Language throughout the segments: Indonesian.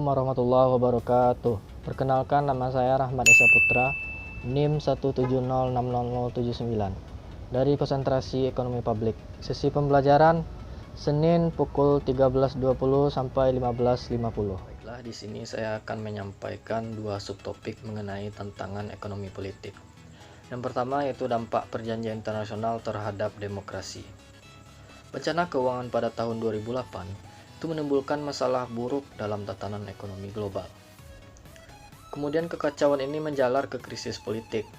warahmatullahi wabarakatuh. Perkenalkan, nama saya Rahmat Esa Putra, NIM 170600079 dari Konsentrasi Ekonomi Publik. Sesi pembelajaran Senin pukul 13.20 sampai 15.50. Baiklah, di sini saya akan menyampaikan dua subtopik mengenai tantangan ekonomi politik. Yang pertama yaitu dampak perjanjian internasional terhadap demokrasi. Bencana keuangan pada tahun 2008 itu menimbulkan masalah buruk dalam tatanan ekonomi global. Kemudian kekacauan ini menjalar ke krisis politik,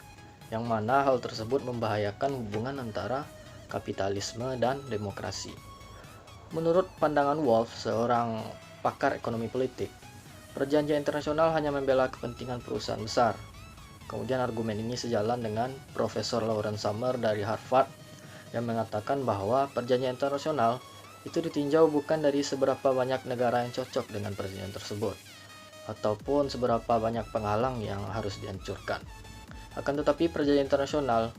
yang mana hal tersebut membahayakan hubungan antara kapitalisme dan demokrasi. Menurut pandangan Wolff, seorang pakar ekonomi politik, perjanjian internasional hanya membela kepentingan perusahaan besar. Kemudian argumen ini sejalan dengan Profesor Lawrence Summers dari Harvard yang mengatakan bahwa perjanjian internasional itu ditinjau bukan dari seberapa banyak negara yang cocok dengan perjanjian tersebut, ataupun seberapa banyak penghalang yang harus dihancurkan. Akan tetapi perjanjian internasional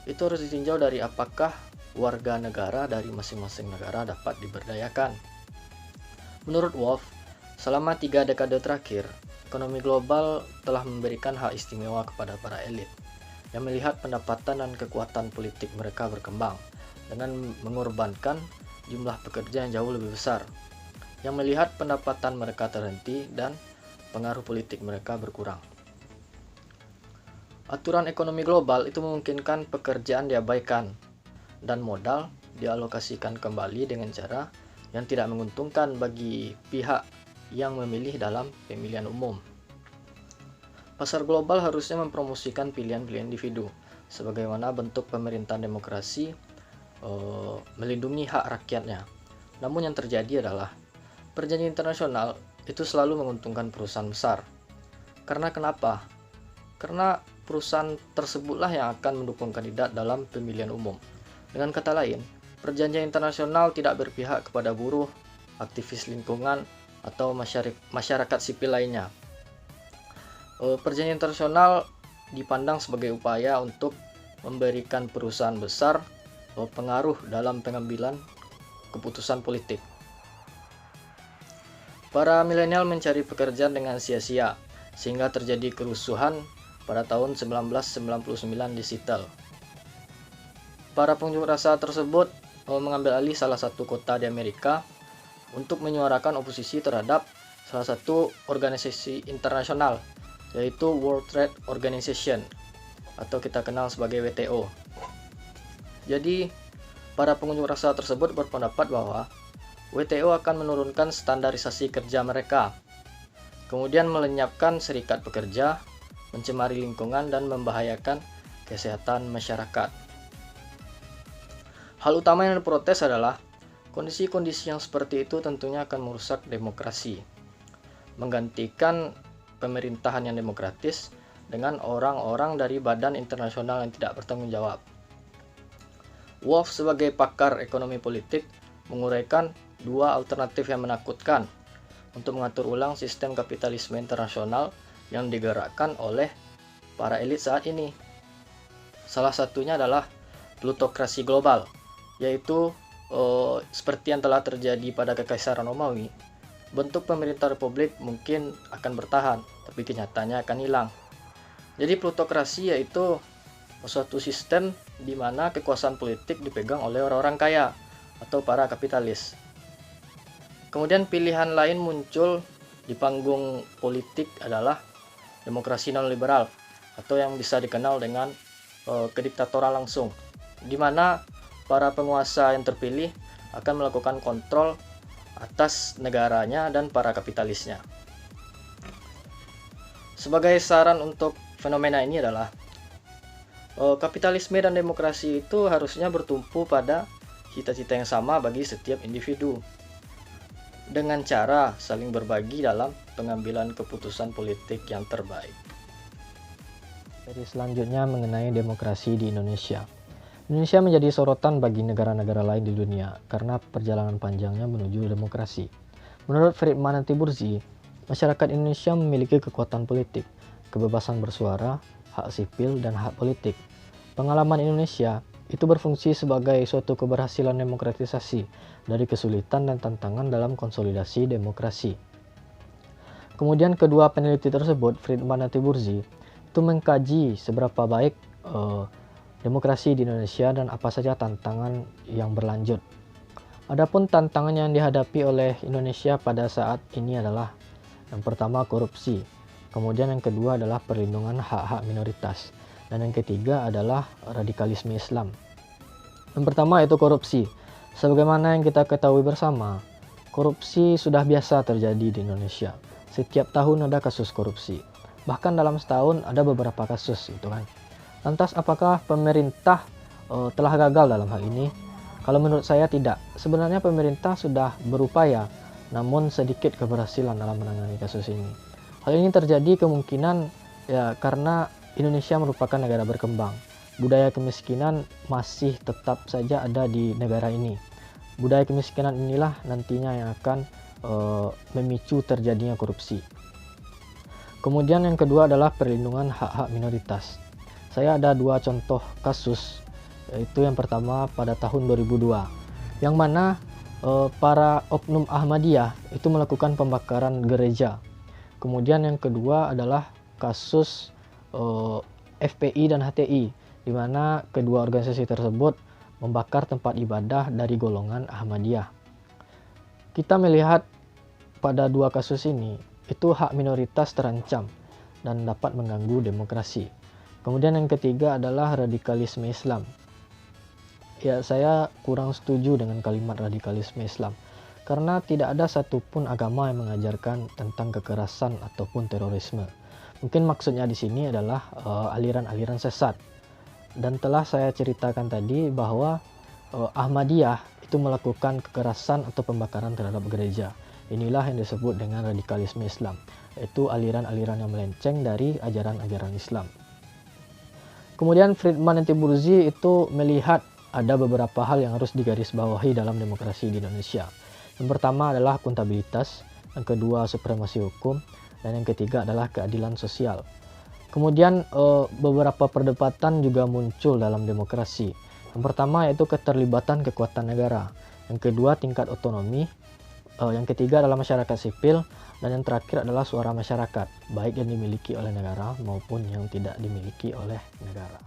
itu harus ditinjau dari apakah warga negara dari masing-masing negara dapat diberdayakan. Menurut Wolff, selama 3 dekade terakhir, ekonomi global telah memberikan hak istimewa kepada para elit yang melihat pendapatan dan kekuatan politik mereka berkembang dengan mengorbankan jumlah pekerja yang jauh lebih besar, yang melihat pendapatan mereka terhenti dan pengaruh politik mereka berkurang. Aturan ekonomi global itu memungkinkan pekerjaan diabaikan dan modal dialokasikan kembali dengan cara yang tidak menguntungkan bagi pihak yang memilih dalam pemilihan umum. Pasar global harusnya mempromosikan pilihan-pilihan individu sebagaimana bentuk pemerintahan demokrasi, melindungi hak rakyatnya. Namun yang terjadi adalah perjanjian internasional itu selalu menguntungkan perusahaan besar. Karena kenapa? Karena perusahaan tersebutlah yang akan mendukung kandidat dalam pemilihan umum. Dengan kata lain, perjanjian internasional tidak berpihak kepada buruh, aktivis lingkungan, atau masyarakat sipil lainnya. Perjanjian internasional dipandang sebagai upaya untuk memberikan perusahaan besar pengaruh dalam pengambilan keputusan politik. Para milenial mencari pekerjaan dengan sia-sia, sehingga terjadi kerusuhan pada tahun 1999 di Seattle. Para pengunjuk rasa tersebut mengambil alih salah satu kota di Amerika untuk menyuarakan oposisi terhadap salah satu organisasi internasional, yaitu World Trade Organization, atau kita kenal sebagai WTO. Jadi, para pengunjuk rasa tersebut berpendapat bahwa WTO akan menurunkan standarisasi kerja mereka, kemudian melenyapkan serikat pekerja, mencemari lingkungan, dan membahayakan kesehatan masyarakat. Hal utama yang diprotes adalah kondisi-kondisi yang seperti itu tentunya akan merusak demokrasi, menggantikan pemerintahan yang demokratis dengan orang-orang dari badan internasional yang tidak bertanggung jawab. Wolff sebagai pakar ekonomi politik menguraikan dua alternatif yang menakutkan untuk mengatur ulang sistem kapitalisme internasional yang digerakkan oleh para elit saat ini. Salah satunya adalah plutokrasi global, yaitu seperti yang telah terjadi pada Kekaisaran Romawi. Bentuk pemerintah republik mungkin akan bertahan, tapi kenyataannya akan hilang. Jadi plutokrasi yaitu suatu sistem di mana kekuasaan politik dipegang oleh orang-orang kaya atau para kapitalis. Kemudian pilihan lain muncul di panggung politik adalah demokrasi non-liberal atau yang bisa dikenal dengan kediktatoran langsung, di mana para penguasa yang terpilih akan melakukan kontrol atas negaranya dan para kapitalisnya. Sebagai saran untuk fenomena ini adalah kapitalisme dan demokrasi itu harusnya bertumpu pada cita-cita yang sama bagi setiap individu, dengan cara saling berbagi dalam pengambilan keputusan politik yang terbaik. Jadi selanjutnya mengenai demokrasi di Indonesia. Indonesia menjadi sorotan bagi negara-negara lain di dunia karena perjalanan panjangnya menuju demokrasi. Menurut Friedman dan Tiburzi, masyarakat Indonesia memiliki kekuatan politik, kebebasan bersuara, hak sipil, dan hak politik. Pengalaman Indonesia itu berfungsi sebagai suatu keberhasilan demokratisasi dari kesulitan dan tantangan dalam konsolidasi demokrasi. Kemudian kedua peneliti tersebut, Friedman dan Tiburzi, itu mengkaji seberapa baik demokrasi di Indonesia dan apa saja tantangan yang berlanjut. Adapun tantangan yang dihadapi oleh Indonesia pada saat ini adalah yang pertama korupsi, kemudian yang kedua adalah perlindungan hak-hak minoritas, dan yang ketiga adalah radikalisme Islam. Yang pertama yaitu korupsi. Sebagaimana yang kita ketahui bersama, korupsi sudah biasa terjadi di Indonesia. Setiap tahun ada kasus korupsi. Bahkan dalam setahun ada beberapa kasus gitu kan. Lantas apakah pemerintah telah gagal dalam hal ini? Kalau menurut saya tidak. Sebenarnya pemerintah sudah berupaya, namun sedikit keberhasilan dalam menangani kasus ini. Hal ini terjadi kemungkinan ya karena Indonesia merupakan negara berkembang. Budaya kemiskinan masih tetap saja ada di negara ini. Budaya kemiskinan inilah nantinya yang akan memicu terjadinya korupsi. Kemudian yang kedua adalah perlindungan hak-hak minoritas. Saya ada dua contoh kasus, yaitu yang pertama pada tahun 2002, yang mana para oknum Ahmadiyah itu melakukan pembakaran gereja. Kemudian yang kedua adalah kasus FPI dan HTI, di mana kedua organisasi tersebut membakar tempat ibadah dari golongan Ahmadiyah. Kita melihat pada dua kasus ini, itu hak minoritas terancam dan dapat mengganggu demokrasi. Kemudian yang ketiga adalah radikalisme Islam. Ya, saya kurang setuju dengan kalimat radikalisme Islam, karena tidak ada satupun agama yang mengajarkan tentang kekerasan ataupun terorisme. Mungkin maksudnya di sini adalah aliran-aliran sesat. Dan telah saya ceritakan tadi bahwa Ahmadiyah itu melakukan kekerasan atau pembakaran terhadap gereja. Inilah yang disebut dengan radikalisme Islam, yaitu aliran-aliran yang melenceng dari ajaran-ajaran Islam. Kemudian Friedman dan Tiburzi itu melihat ada beberapa hal yang harus digarisbawahi dalam demokrasi di Indonesia. Yang pertama adalah akuntabilitas, yang kedua supremasi hukum, dan yang ketiga adalah keadilan sosial. Kemudian beberapa perdebatan juga muncul dalam demokrasi. Yang pertama yaitu keterlibatan kekuatan negara, yang kedua tingkat otonomi, yang ketiga adalah masyarakat sipil, dan yang terakhir adalah suara masyarakat, baik yang dimiliki oleh negara maupun yang tidak dimiliki oleh negara.